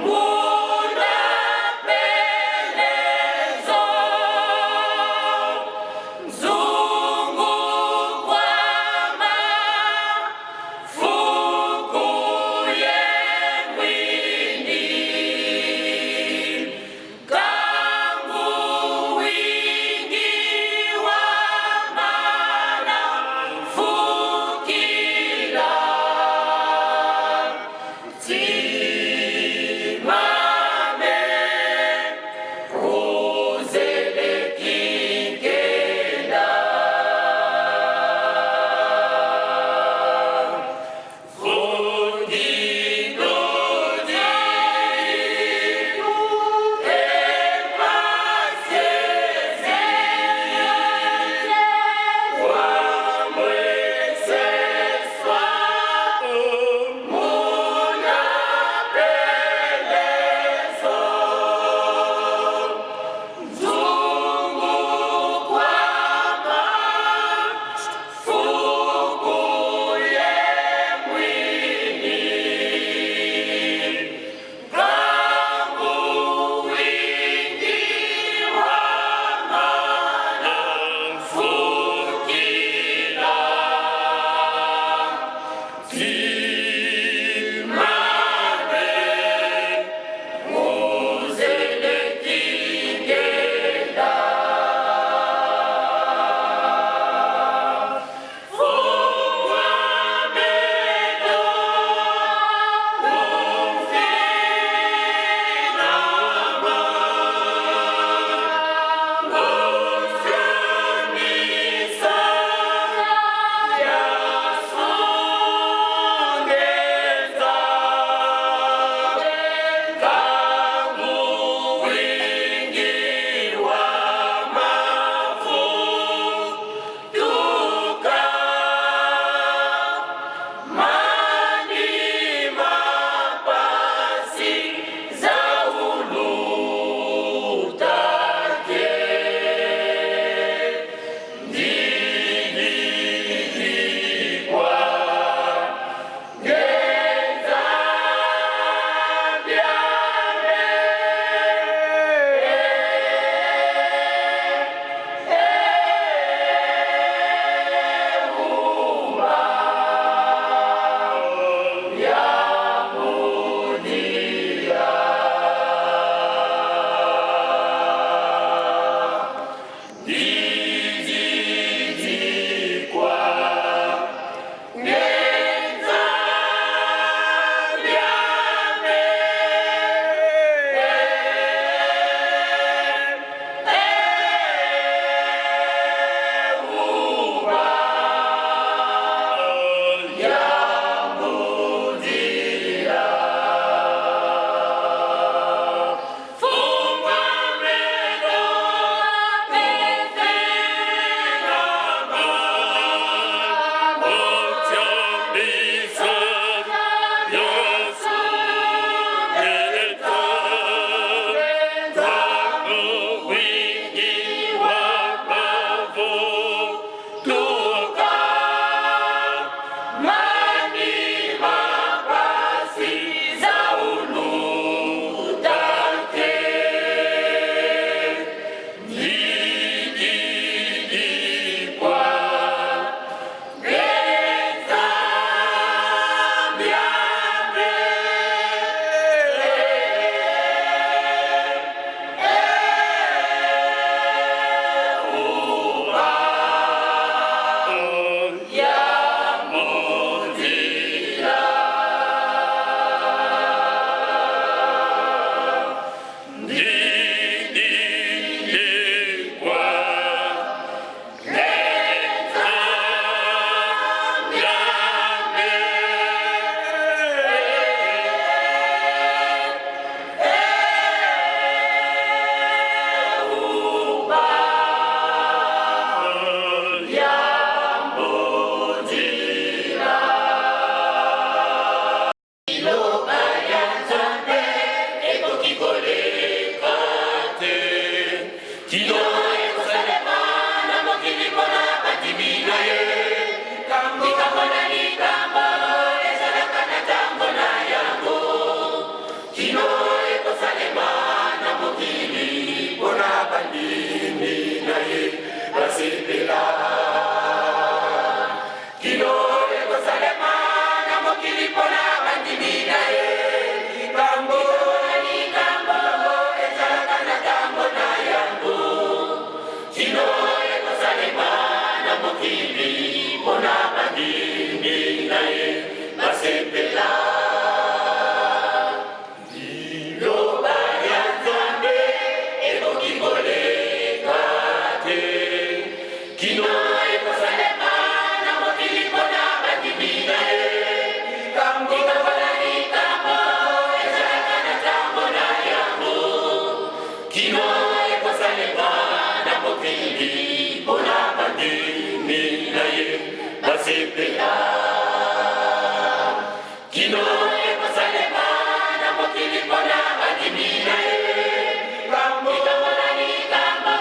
Munda bandini naye basepela kino ekosalema na mokili mpona bandini naye likambo ezalaka na ntango na yango kino ekosalema na mokili mpona bandini naye basepela basepela kino ekosalema na mokili mpona bandimi na ye likambo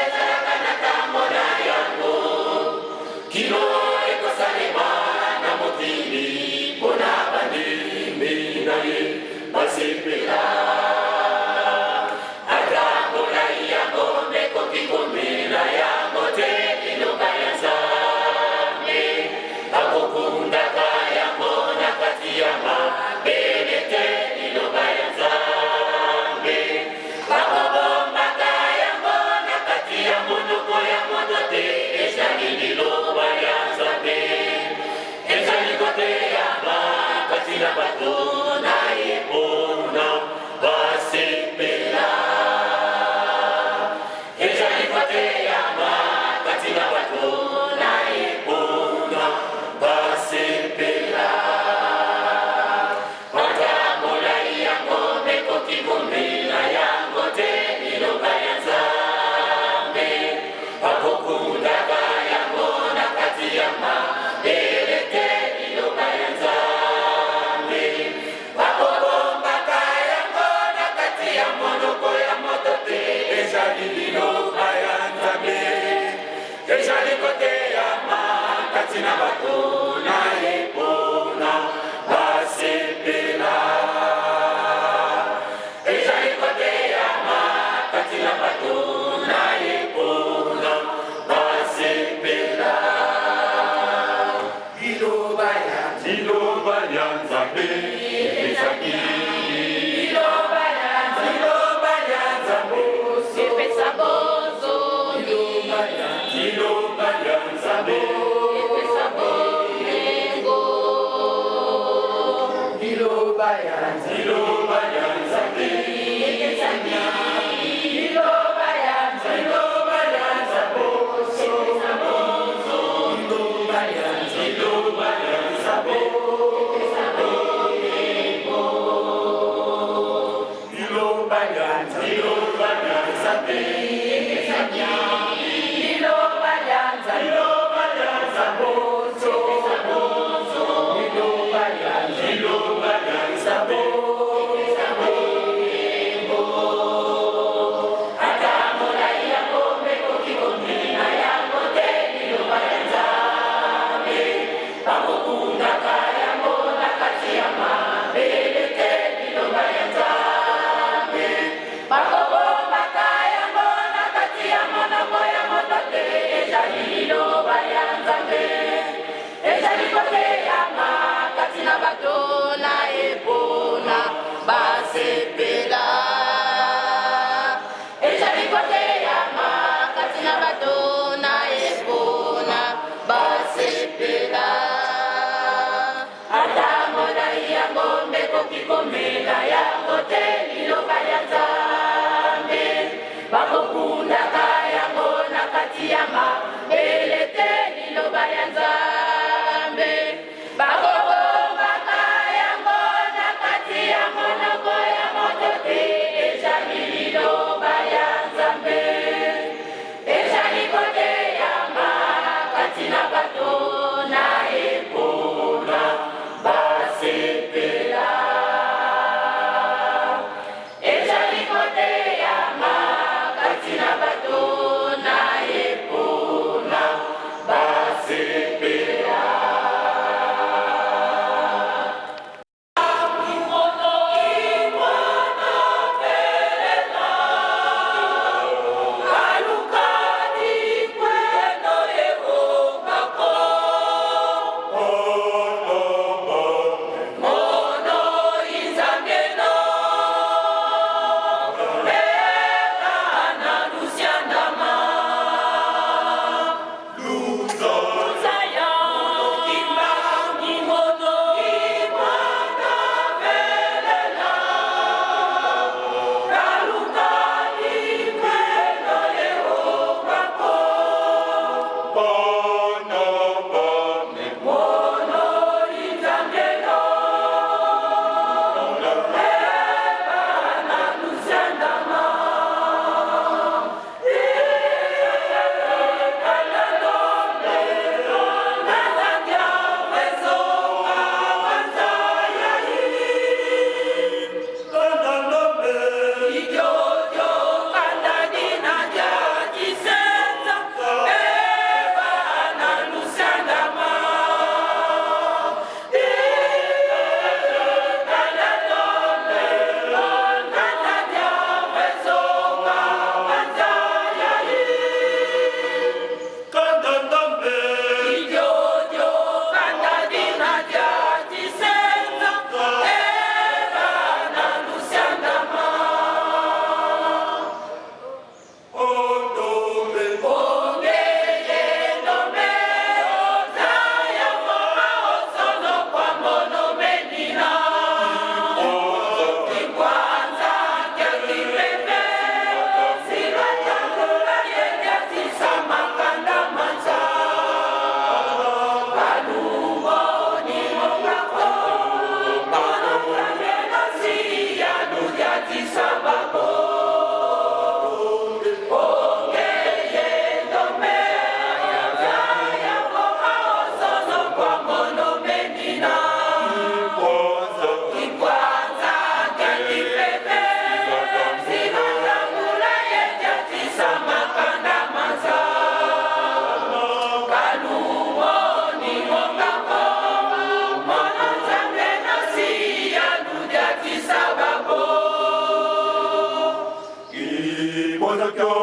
ezalaka na ntango na yango kino ekosalema na mokili mpona bandimi na ye basepela ata molai yango mekoki komela yango te liloba ya Nzambe akokundaka yango na kati ya mabele te liloba ya Nzambe akobombaka yango na kati ya monoko ya moto te ezali liloba ya Nzambe ezali koteyama kati na bato na ye mpona basepela ezali koteyama kati na bato na ye mpona basepela ata molai yango mekoki komela yango te liloba ya Nzambe akokundaka yango na kati ya mabele te liloba ya Nzambe akobombaka yango na kati ya monoko ya moto te ezali liloba ya Nzambe ezali koteyama kati na bato na ye mpona basepela ezali koteyama kati na bato na ye mpona basepela liloba ya Nzambe ezali liloba ya Nzambe epesa bozo liloba ya Nzambe epesa bomengo liloba ya Nzambe liloba ya Nzambe epesa liloba ya Nzambe liloba ya Nzambe epesa bozo liloba ya Nzambe liloba ya Nzambe epesa bomengo liloba ya Nzambe liloba ya Nzambe epesa liloba ya Nzambe liloba ya Nzambe epesa bozo liloba ya Nzambe liloba ya Nzambe epesa bomengo ata molai yango mekoki komela yango te liloba ya Nzambe bakokundaka yango na kati ya mabele te liloba ya Nzambe bakobombaka yango na kati ya monoko Sama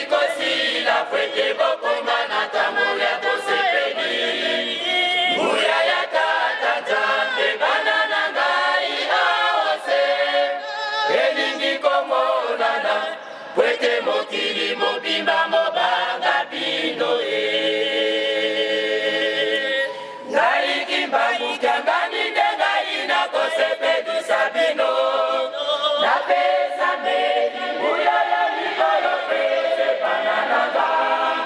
Kosila fwete bokoma na ntango ya kosepeli nguya ya tata nzambe bana na ngai awa se elingi komonana fwete mokili mobimba mobanga bino ngai kimbangu kyangani nde ngai nakosepelisa bino napesa mbeli nguya ya likolo pese bana na ngai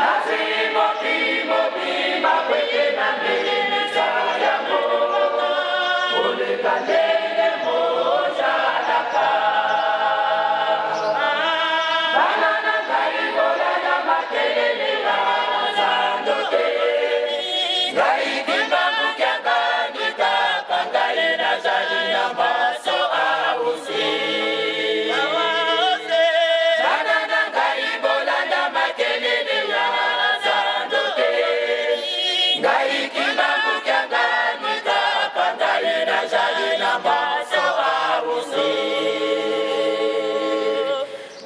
nasimokimobimba kweke na mbelisa yango koleka ndenge mozalaka bana na ngai kolanda makelele ya zando te ngai kimbangu kyangani kaka ngai nazali na maso ausi bana na ngai bolanda makelele ya zando te ngai kimbangu kyangani kaka ngai nazali na maso ausi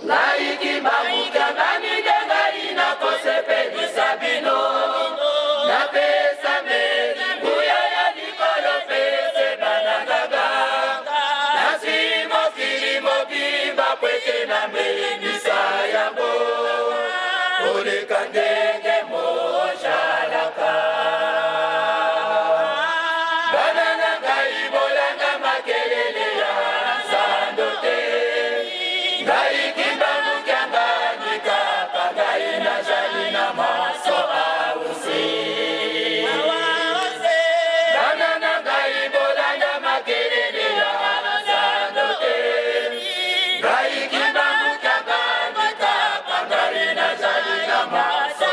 ngai kimbangu kyangani nde ngai nakosepelisa bino napesa mbeli nguya ya likolo pese bana gaga nasi mokili mobimba pwete na mbelisa yango koleka ndenge mozalaka bana na ngai bolanda makelele ya zando te ngai kimbangu kyangani kaka ngai nazali na maso ausi bana na ngai bolanda makelele ya zando te ngai kimbangu kyangani kaka ngai nazali na maso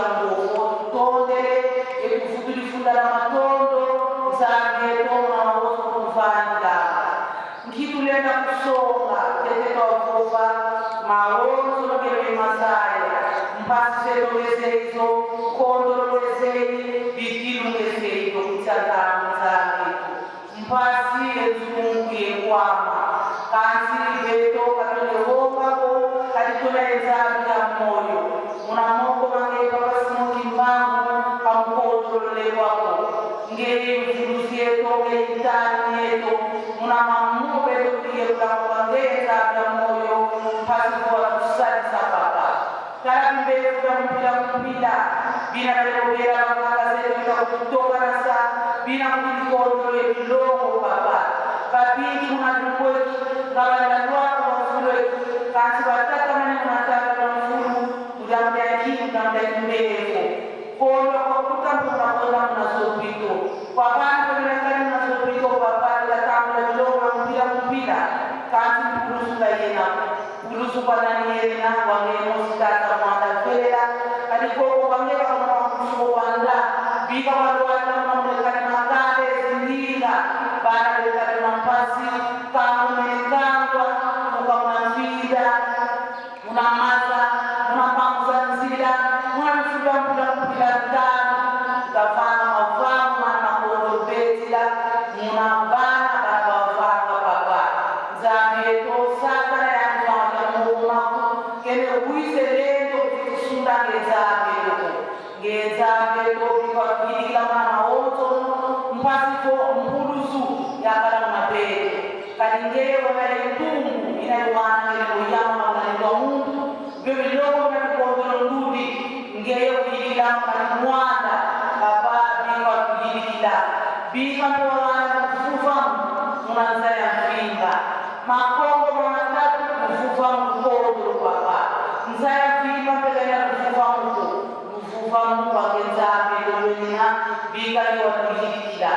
ya ngofo tondele ekufuduli funda la matondo nzambe toma wozo kuvanda nkitulenda kusonga teteka wakofa mawozo nokele masaya mpasise tolezeizo kondololezei bikilungezeizo kutsatamu nzambe mpasi ezungu yekwama kansiri beto katole hombako katitola nzambe ya moyo munamoko bange papasimoki mbangu kamukondololewako ngeri mfulusi yeto ngeitani yeto munamamupe tukiyekulakubangenza ya moyo mpasi kwa kusalisa papa kala bimbefuta mpila bina kalekobera bakakazetuka kutoka nasa bina kulikondolo ebilongo papa babingi munatukweki ngabalandwako wafulweki kansi batata mane munataka mfulu mudamdaki mudamdakimbeeko kondo kwakutamuna kona munazopito kwa bantu kwenakani munazopito papa latambula bilongo mpila kansi mpulusuka yena pulusu kwanani yena wangenositata mwanda vela kalikoko bangeka kuna wakusuko wanda bika walwata mnamulekani makande zinginga bana lekani mampasi kamumenekangwa muka munafida munamaza munapanguza nzila munafifuda mpila ndani gavana mavangu manakondo betila munabana banabavanga papa nzambe tosaka na yanzwanga mumaku kene uise lendo kutisunda ngezambe loko ngezambe tobika kidila mana oto mpasifo mpulusu yakala mabele kalingere wabale ntungu inayowana ngeliyama unalindwa mundu bebeloko mekondolo ndudi ngeye kudila mani mwanda papa bika kudila bika mwana kufufa munazaya mfinga makongo mwanatatu kufufa mkondo papa nzaya vima pekanya kufufa mkwangenzambe lolwenina bika liwatuyidikila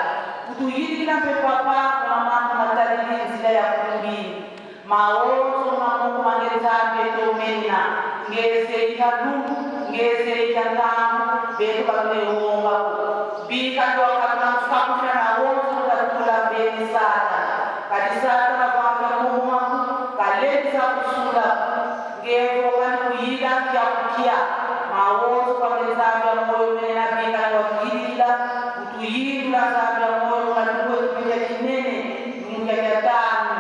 kutuyidikila pe papa kuna mama matalili nzila ya kumbini maozo mamungu mangenzambe tomena ngeze ikadumu ngeze ikandamu betu kakulehomba bika twakatuna mfakumina na wozo katukula mbeni satana kadi satana vanga mumaku kaleza kusula ngevo kani kuyida kia kukia mawozo kangenzambe moyo mena bika wakuyidikila utuyidula zambe moyo katukwe kipinja kinene munga yatanu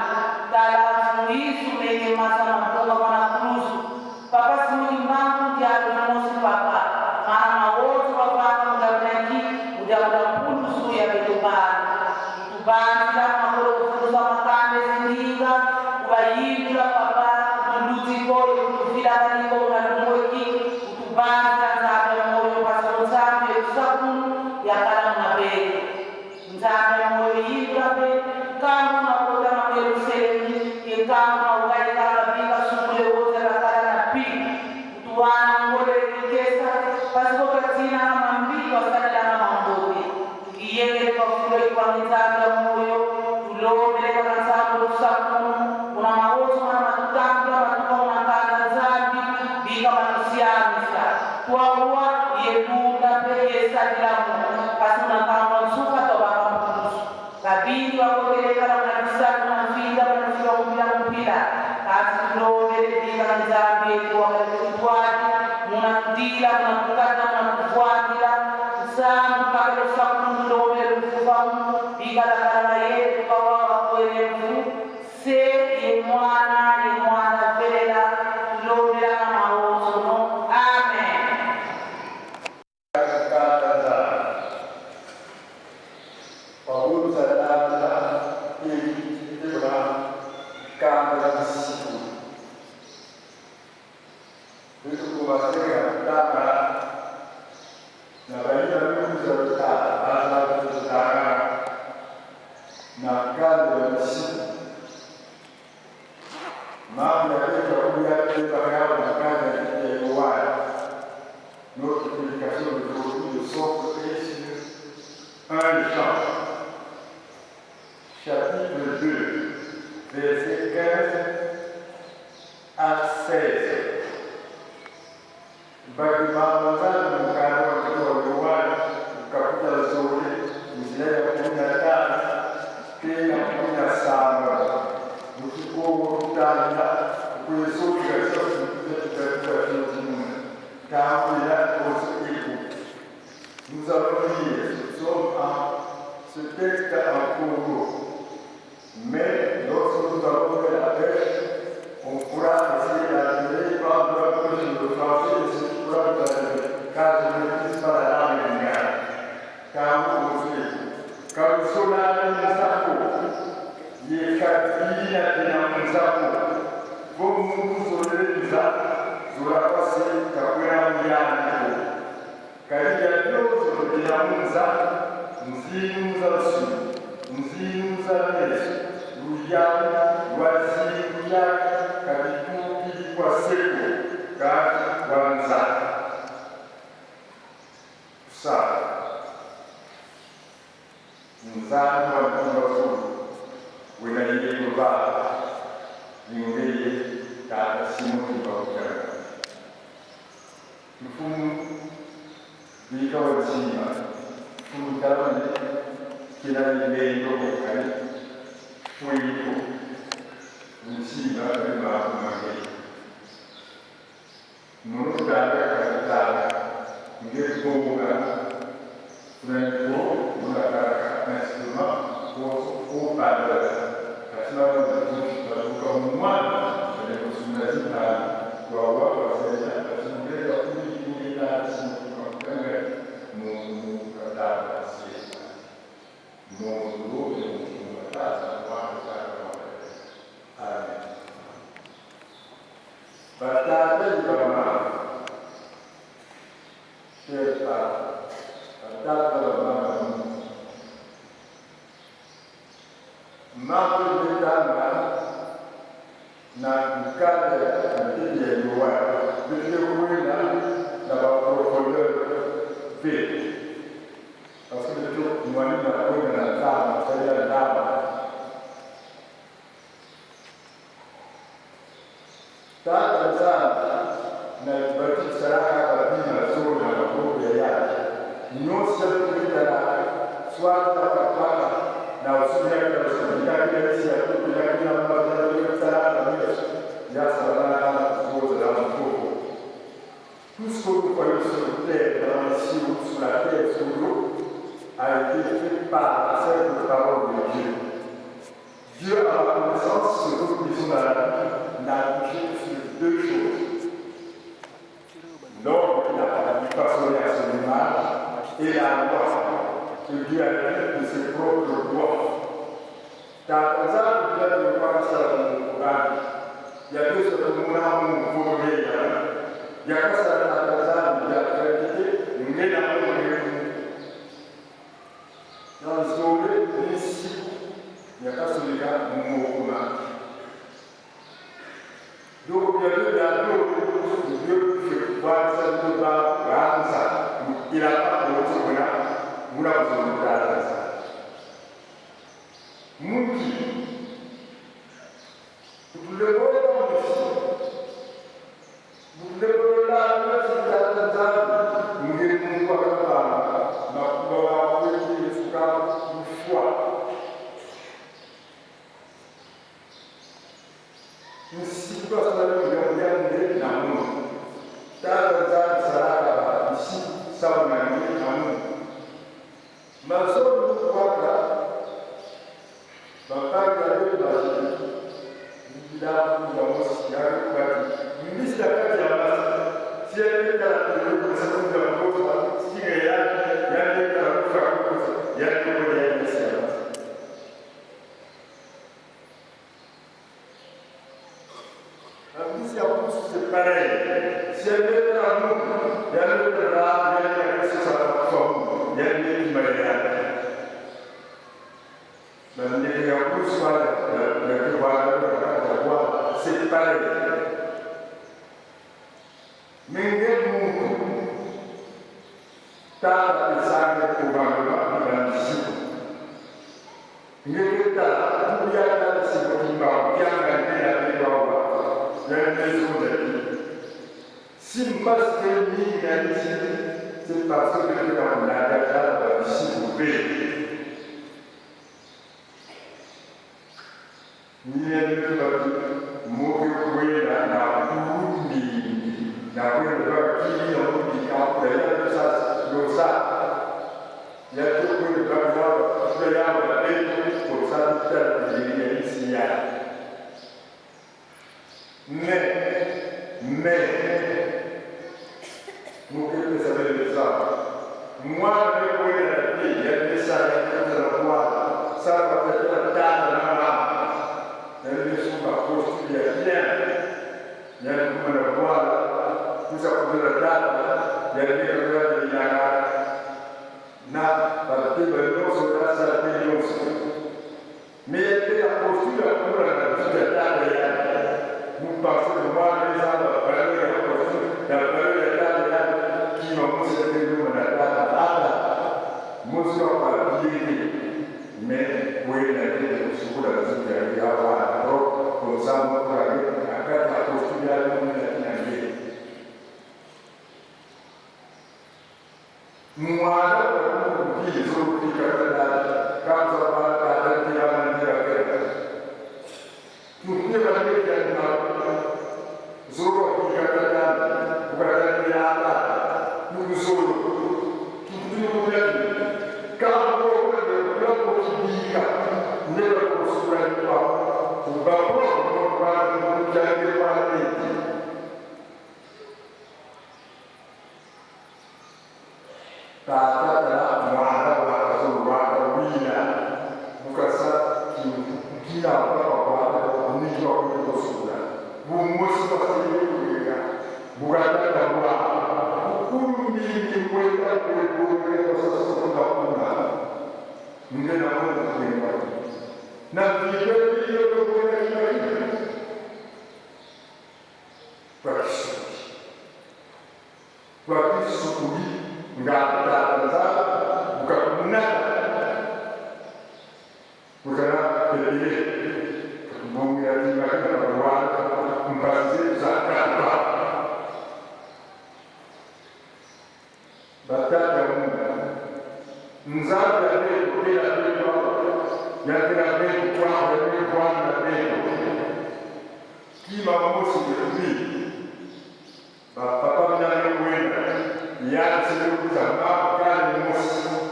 talafuisu menge masa mpunga wana kurusu papa simuni mangu jadu mosi papa mana mawozo wapanga mudabnaki mudabnakulusu ya betubani tubani makolo kufuza makande zindiga ubayidula papa kutulutiko kutufila kaniko unadumweki utubani nzambe moyo pasonzambe usakunu yakala mnabele nzambe moyo yidula pe kamu nakota makeruselemi yekamu naugai kala bika sumule wote rakala na pi utuwana ngole kikesa pasikokatina na mambiko asana na mambote tukiyengele kafule kwa nzambe moyo tulomele kwa nzambe usakunu kuna maozo na matutambula matuka unakanda nzambi bika matusiamisa tuawa yedunda pe yesadilamu kasuna kamba nsuka tobaka mpunusu kabindi wakogeleka na mnabisaka na mfinda mnafika mpila kasi tulomele bika nzambi yetu wakalekutwaji munakudila munakukata munakufuatila nsambu kakele sakunu tulomele mfufamu bika lakala yetu kawa wakwelevu se yemwana velela tulomela na maozono amen. Chapitre 2, versets 15 à 16. Bagi Mama votre écoute. Nous allons lire ce texte en Congo. Mais lorsque nous allons faire la paix, on pourra essayer d'appeler par le français et ce qui pourra nous arriver. Car je ne maîtrise pas la langue lingale. Car vous écoute. Car nous sommes là, yekadina tinamuzako vomukuzoleza zolakose kakwera muyaniko kaliya byozo tinamuza nzinuza su nzinuza meso luyamu lwaziruya kabituukiri kwa seko kati wanza kusala nzanu wakumbasulu when I get to buy, you really got a simple about that. You fool, we go and see my food government, can I lay over and for you? You see my remark, my way. No data, you get over, when you go, you are next to my au padre. Comme moi, je l'ai reçu national pour avoir passé la possibilité de la mon adaptation. Mon boulot et mon place à moi de faire Amen. Bataille de la c'est pas bataille de la mambo vitanga na mkate mtiji ya yuwa vile kuwina na waprofondeur vile parce que tout mwalimu anakwenda na tama sasa ndama tata sana na bati saraka kabisa sura na mambo yake nyosa kuitana swata kapaka na usulia kwa sababu kesi ya kila mmoja sana kabisa ya sana kuzoza na mfuko tout ce que vous voyez sur terre dans les cieux sur la terre sur l'eau a été fait par la simple parole de Dieu. Dieu a la connaissance ce que nous disons dans la vie n'a bougé sur deux choses. L'homme qui n'a pas façonné à son image et la loi que Dieu a fait de ses propres lois. Car comme ça, Dieu a de quoi ça dans le programme. Il y a deux choses que nous avons voulu. Il y a quoi ça dans la casa, il y a fait nous dans le sol, ici, il y a pas celui là, nous mourons. Donc, il y a deux d'abord, Dieu fait voir ça, nous va ça. Il n'a pas de retour là, nous l'avons besoin de ça. Mouki, vous le voyez ici. Vous le voyez là, nous ne pouvons pas foi. Une situation de l'amour. Ici, ça on a mis l'amour. Ma zone de droite là, papa il a il a aussi une liste à quatre si elle est à la si il y a c'est pareil. Si elle est à nous, il y a le drame, il y a la forme, il y a le mariage. Mais il y a plus le pouvoir, c'est pareil. Mais il y a beaucoup. Tant de ça, le pouvoir dans le cycle. Il y a le temps, il y a le cycle qui va bien gagner la vie. Si je passe de l'île, c'est parce que je suis dans la gare ici au B. Il y a le mauvais bruit dans la boue, dans le qui zao. Mwana kwenda na pili ya pesa ya kuza na mwana. Sasa kwa tata na mama. Yaani sumba posti ya kile. Yaani kwa na mwana kuza kwa tata yaani kwa ni ya na partiba noso sasa noso. Mete a postura pura na tata ya. Mpasa mwana zao bali ya postura ya bali ya tata kima musa tendo na tata musa kwa bili me kwenda tena kusukula katika ya hapo kwa sababu kwa akata postura ya mwana na ngine mwana kwa hizo fikra kama baada ya maneno mungkin bagi yang zoro dikatakan bukan nyata zoro kemudian kalau berbuat positif mereka bersuara bahwa menjadi partai kata adalah mana zoro wina bukan kira Bumus pasti juga bukan ada buah. Hukum ini mereka berbuat sesuatu yang mungkin aku berbuat. Nanti dia berbuat lagi. Bagi suku enggak ada masalah, bukan benar, bukan pilih. Mungkin lagi berbuat membazir zakat bakat yang nzar dari tidak yang tidak berkuah dari kuah dari kima musuh lebih bapak menjadi wina yang seluruh zaman kali musuh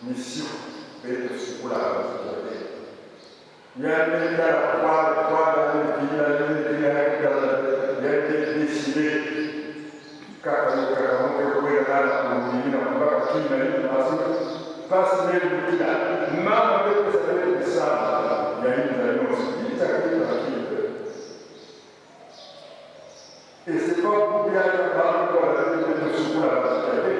misi betul sekolah yang tidak kuat tidak yang disini kalau berkuasa menginap bagi kita masuk pasti tidak mana bisa besar yang dari musuh kita kita sebab biaya baru kalau itu sekolah saja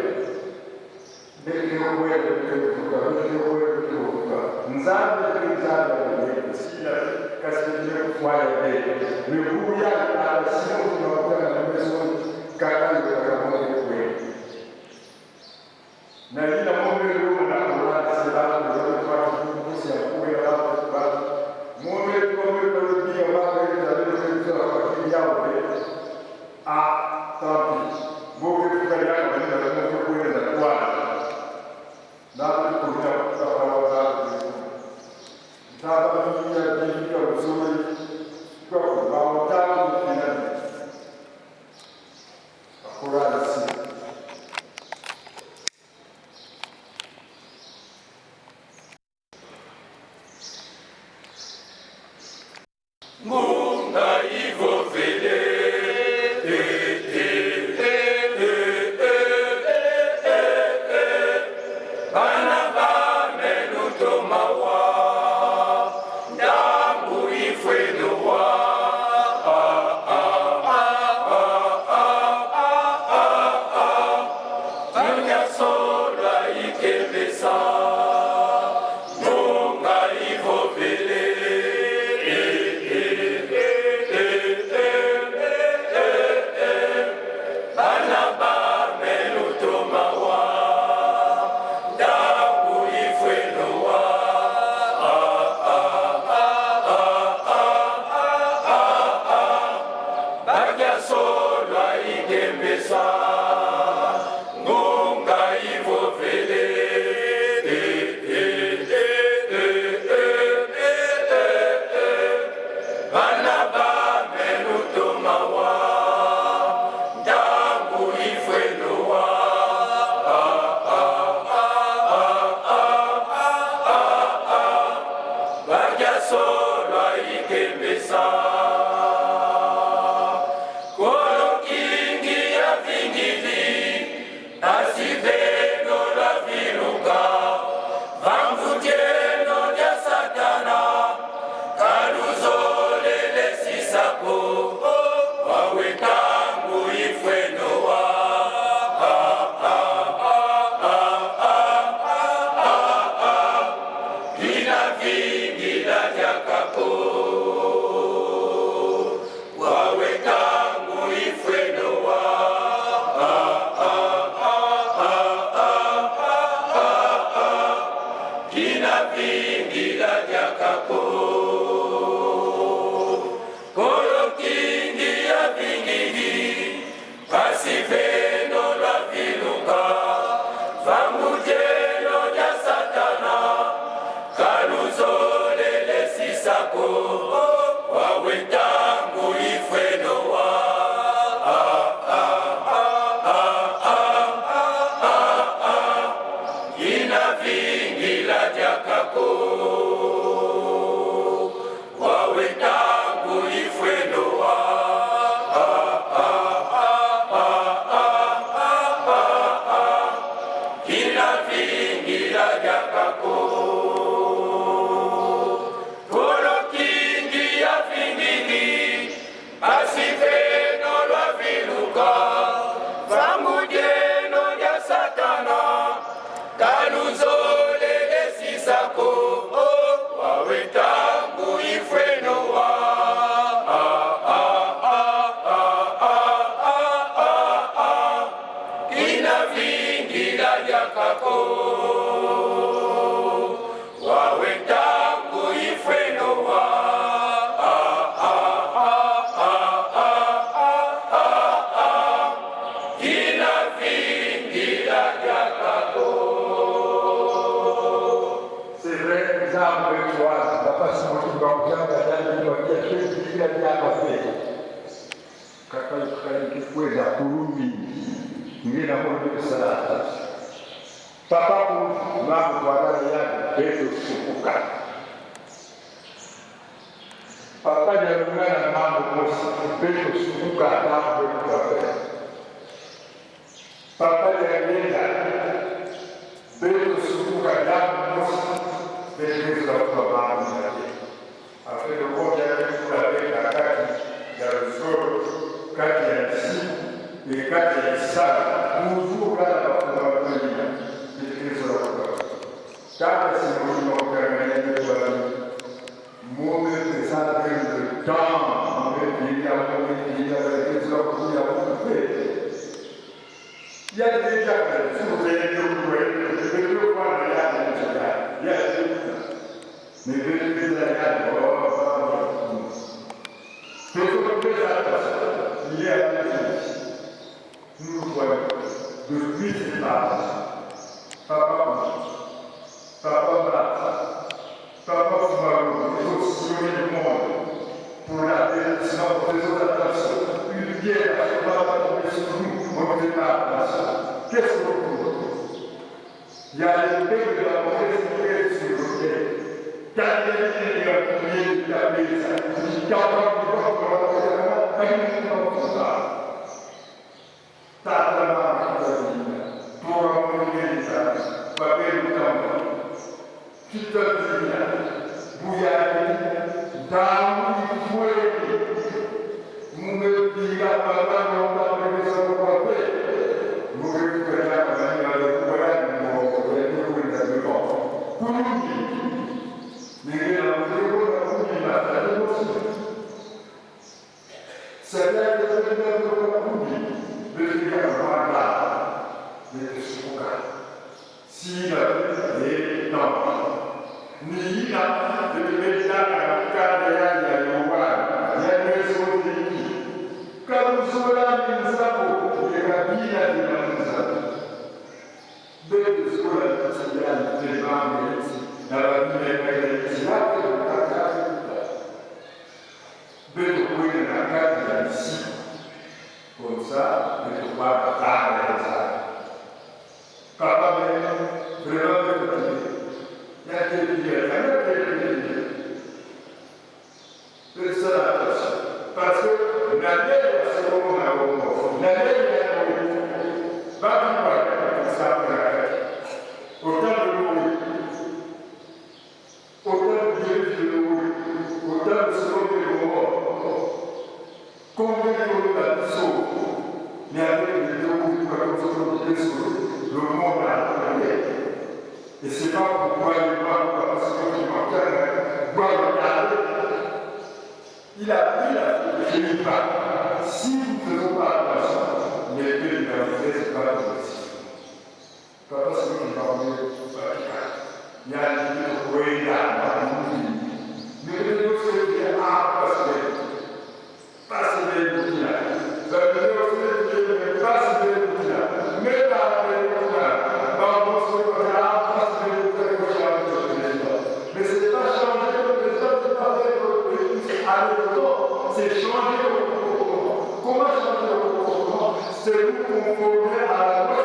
C'est vous conformer à la loi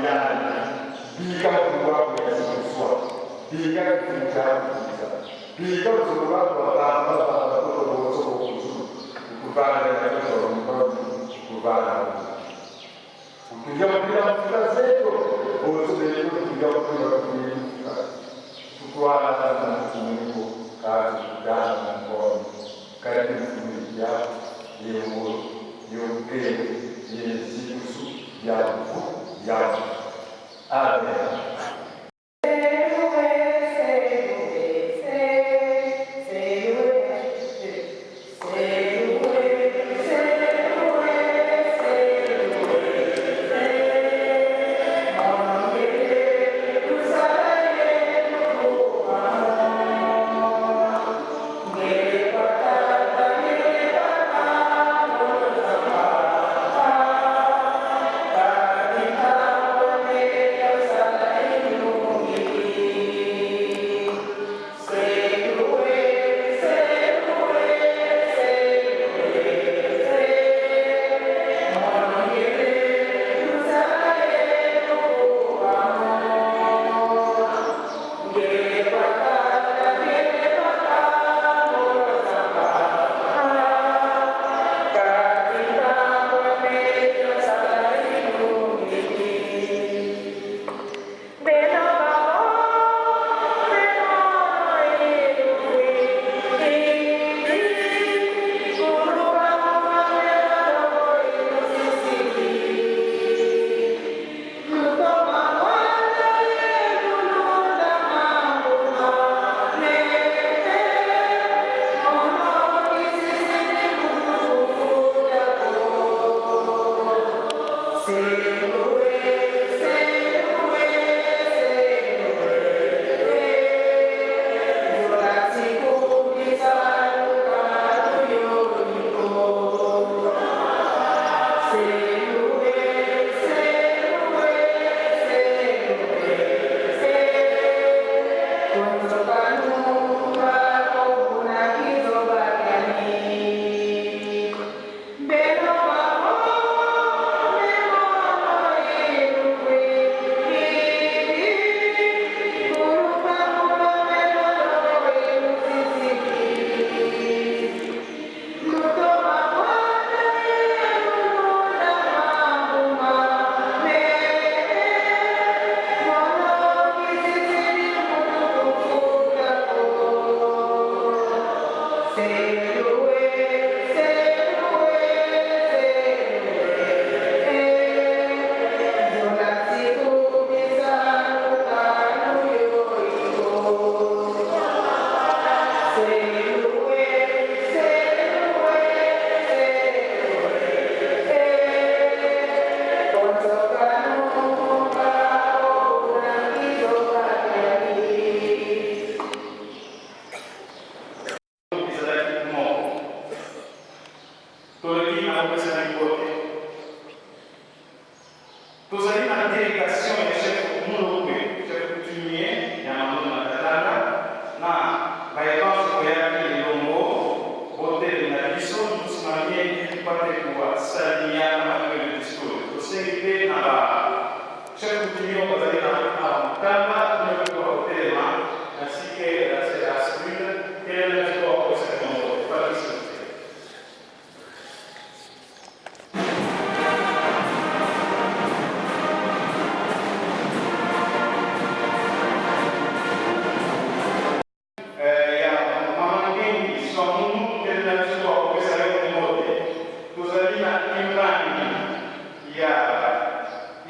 yana bika Mungu wako yasikuwa bika kitu chako bika Mungu wako baba kuvana na kutoka kuvana ukiingia mpira mfika zetu usiende kuingia mpira tukwana na Mungu kazi ndani ya moyo karibu kuingia yeye Yesu ya Amen.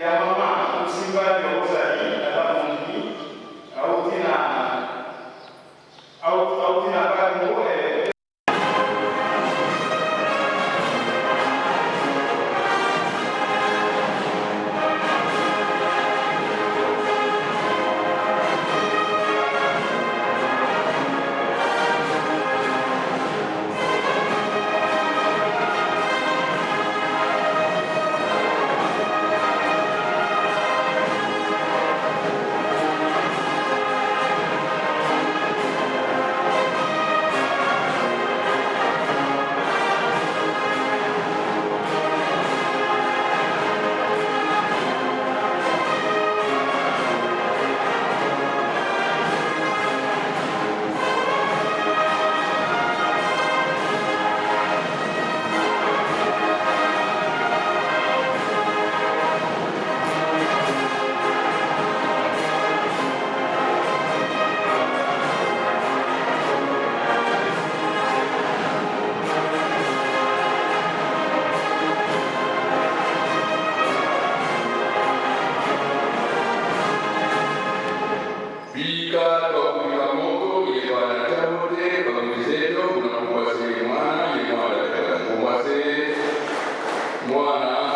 ya mama usimbaji wa Ika kwa kuila Mungu ilikuwa na tamote kwa mzeto unakuwasili mwana ni mwana bila kumwasili mwana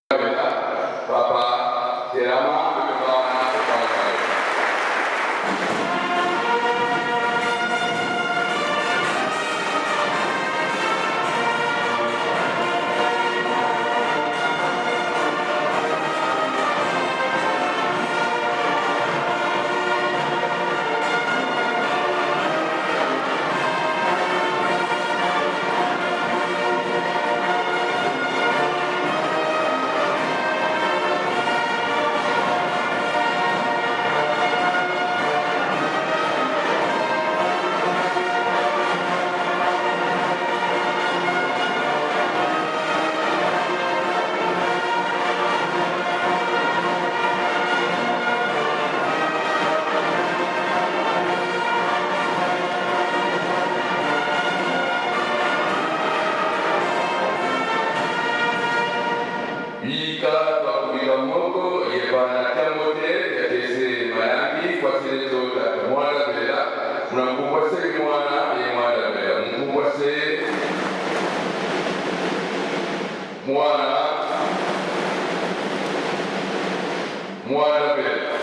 bila Papa Terama mwana bila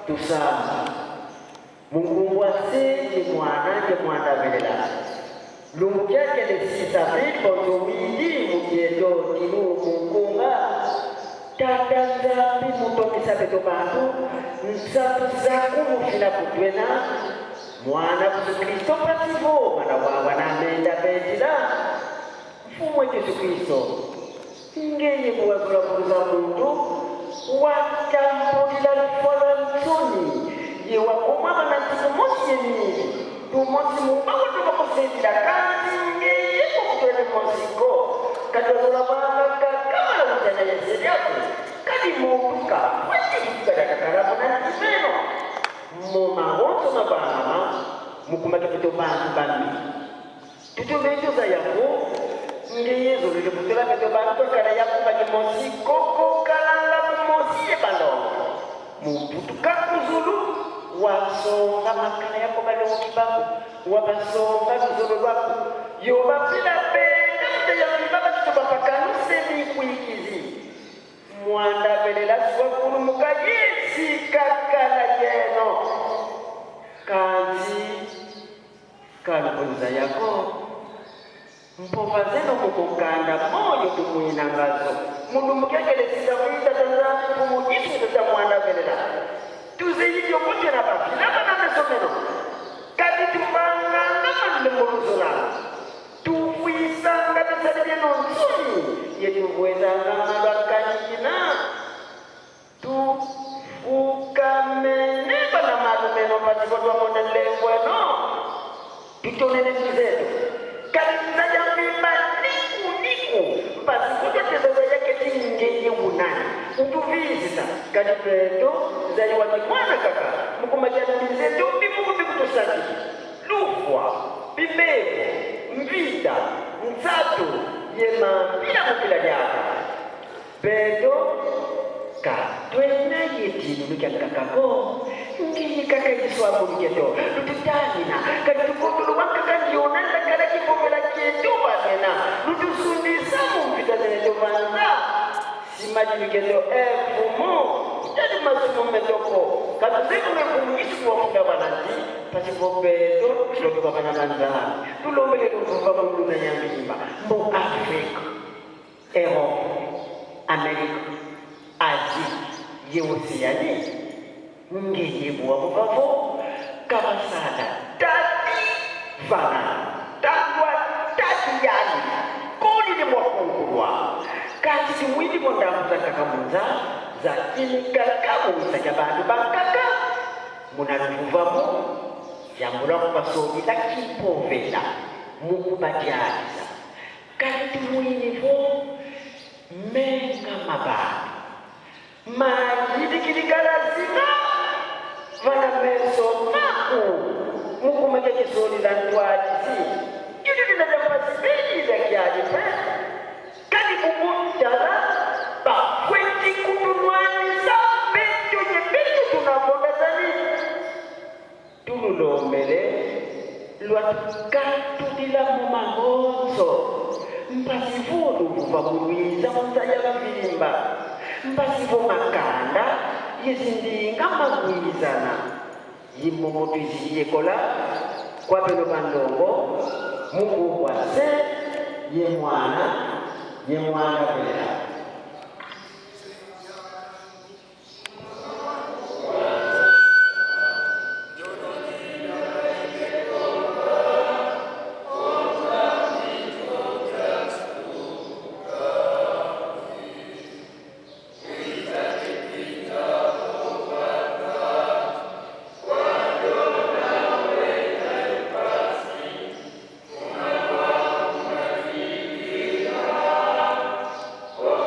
tusama Mungu wasije mwana belela lumukeke lesisa bipo tumidi mukieto kinu mungunga tata zapi mutokisa beto bantu nsatu zaku mufina kutwena mwana Yesu Kristo pativo mana wawa na menda bendila mfumwe Yesu Kristo ngeye buwagula kuza muntu wakampulila lufola mtuni yeni tumosi mubawo tumakusendila kandi ngeyeko kutwele mosiko kadola banga kakala utana yeseriako kadi mubuka watikadakakarabona kiseno mumawoto mabama mukumaka pito bantu bambi tutubejoza yako ngeyezo lile kutela pito bantu kala yako baki mosiko kokalanga mumosi ebandongo mubutuka kuzulu wasonga makala yako bale wakibabu wabasonga kuzulu lwako yobapila penda mutayakibaba tutubapakanuse mikwikizi mwanda belela siwakulu mukayesi kakala yeno kanzi kaluboniza yako mpova zeno mukukanda moyo tumwinangazo mundu mukekelesisa mwita tanzani kumujisu tata mwanda belela tuzeyidyo kuti na papi nabanamesomeno kati tumbanganga manlemboluzula tuwisanga bisalibeno nsuni yetuwezanga malwakanyina tufukamene bana malumeno patipotwamona lengweno tutonene tuzetu kati tunajambimba niku pasikutotezaza yake tingeye unani utuvizisa kati peto zali watikwana kaka mukumajana mizetu bimukutosati lufwa bimeko mvita msatu yema bila mukila lyaka peto katwena yetinu lukyakakako ngiyi kaka yiswabuluketo lututanina kati tukotulu wakakandiyona ndakala kipomela kyetu banena lutusundisa mumvita zenetovanza simajiliketo efumu jadi masumu metoko katuzekume kumuyisi wafuga banati pasipopeto lobiwa banabanza tulombele luvuva bamuluna nyambimba mu Afrika Europe Amerika Asia Yeoceani ngeyebuwa buvavo kabasada tati vana tangwa tati yani kodi ni mwakunkulwa kati timwidi mondambuza kakamunza za inikakamunza jabantu bankaka munaluvuvamo yambula kupasobila kipovela mukubatyaliza kati timwinivo menga mabantu majidikilikalazima vana meso maku mukumeke kisoli la ntwalisi yudu linajambasibili za kialipe kadi kumutala bakweti kutunwanisa peto nyepeto tunavondazani tululomele lwatukatulila mumagonzo mpasivulu vuvabuluiza muzayala vilimba mpasivo makanda yezindinga magwizana yimomoto iziliyekola kwapelo bandongo mukubwase yemwana belela Oh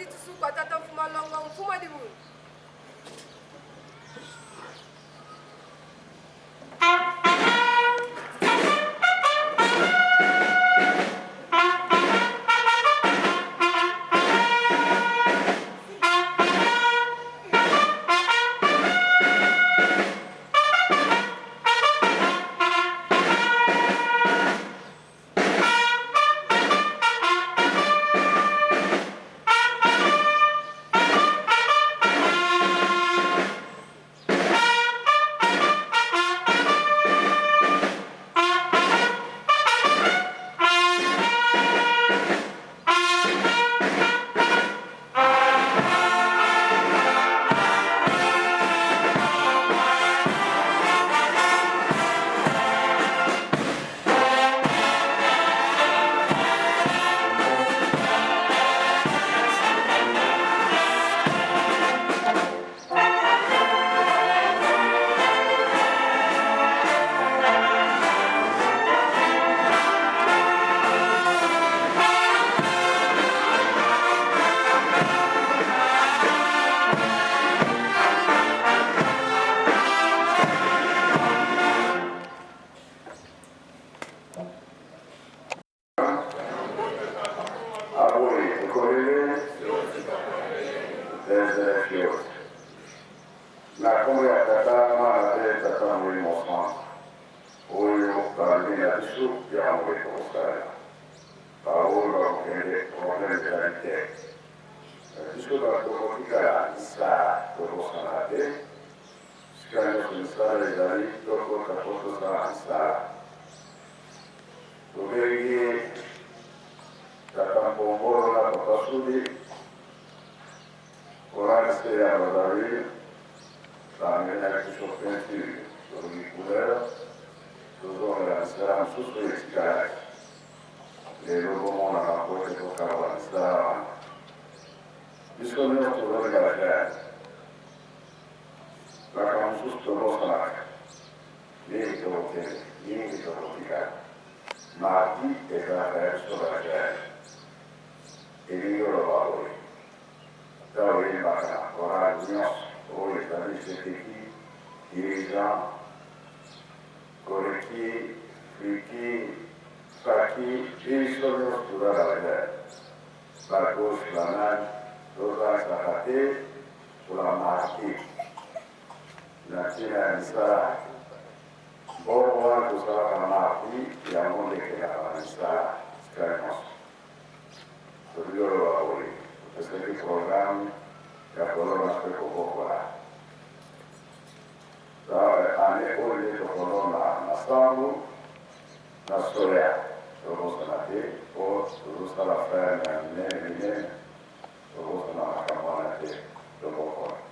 titusu kwa tata mfuma longo mfuma dibu. Dopo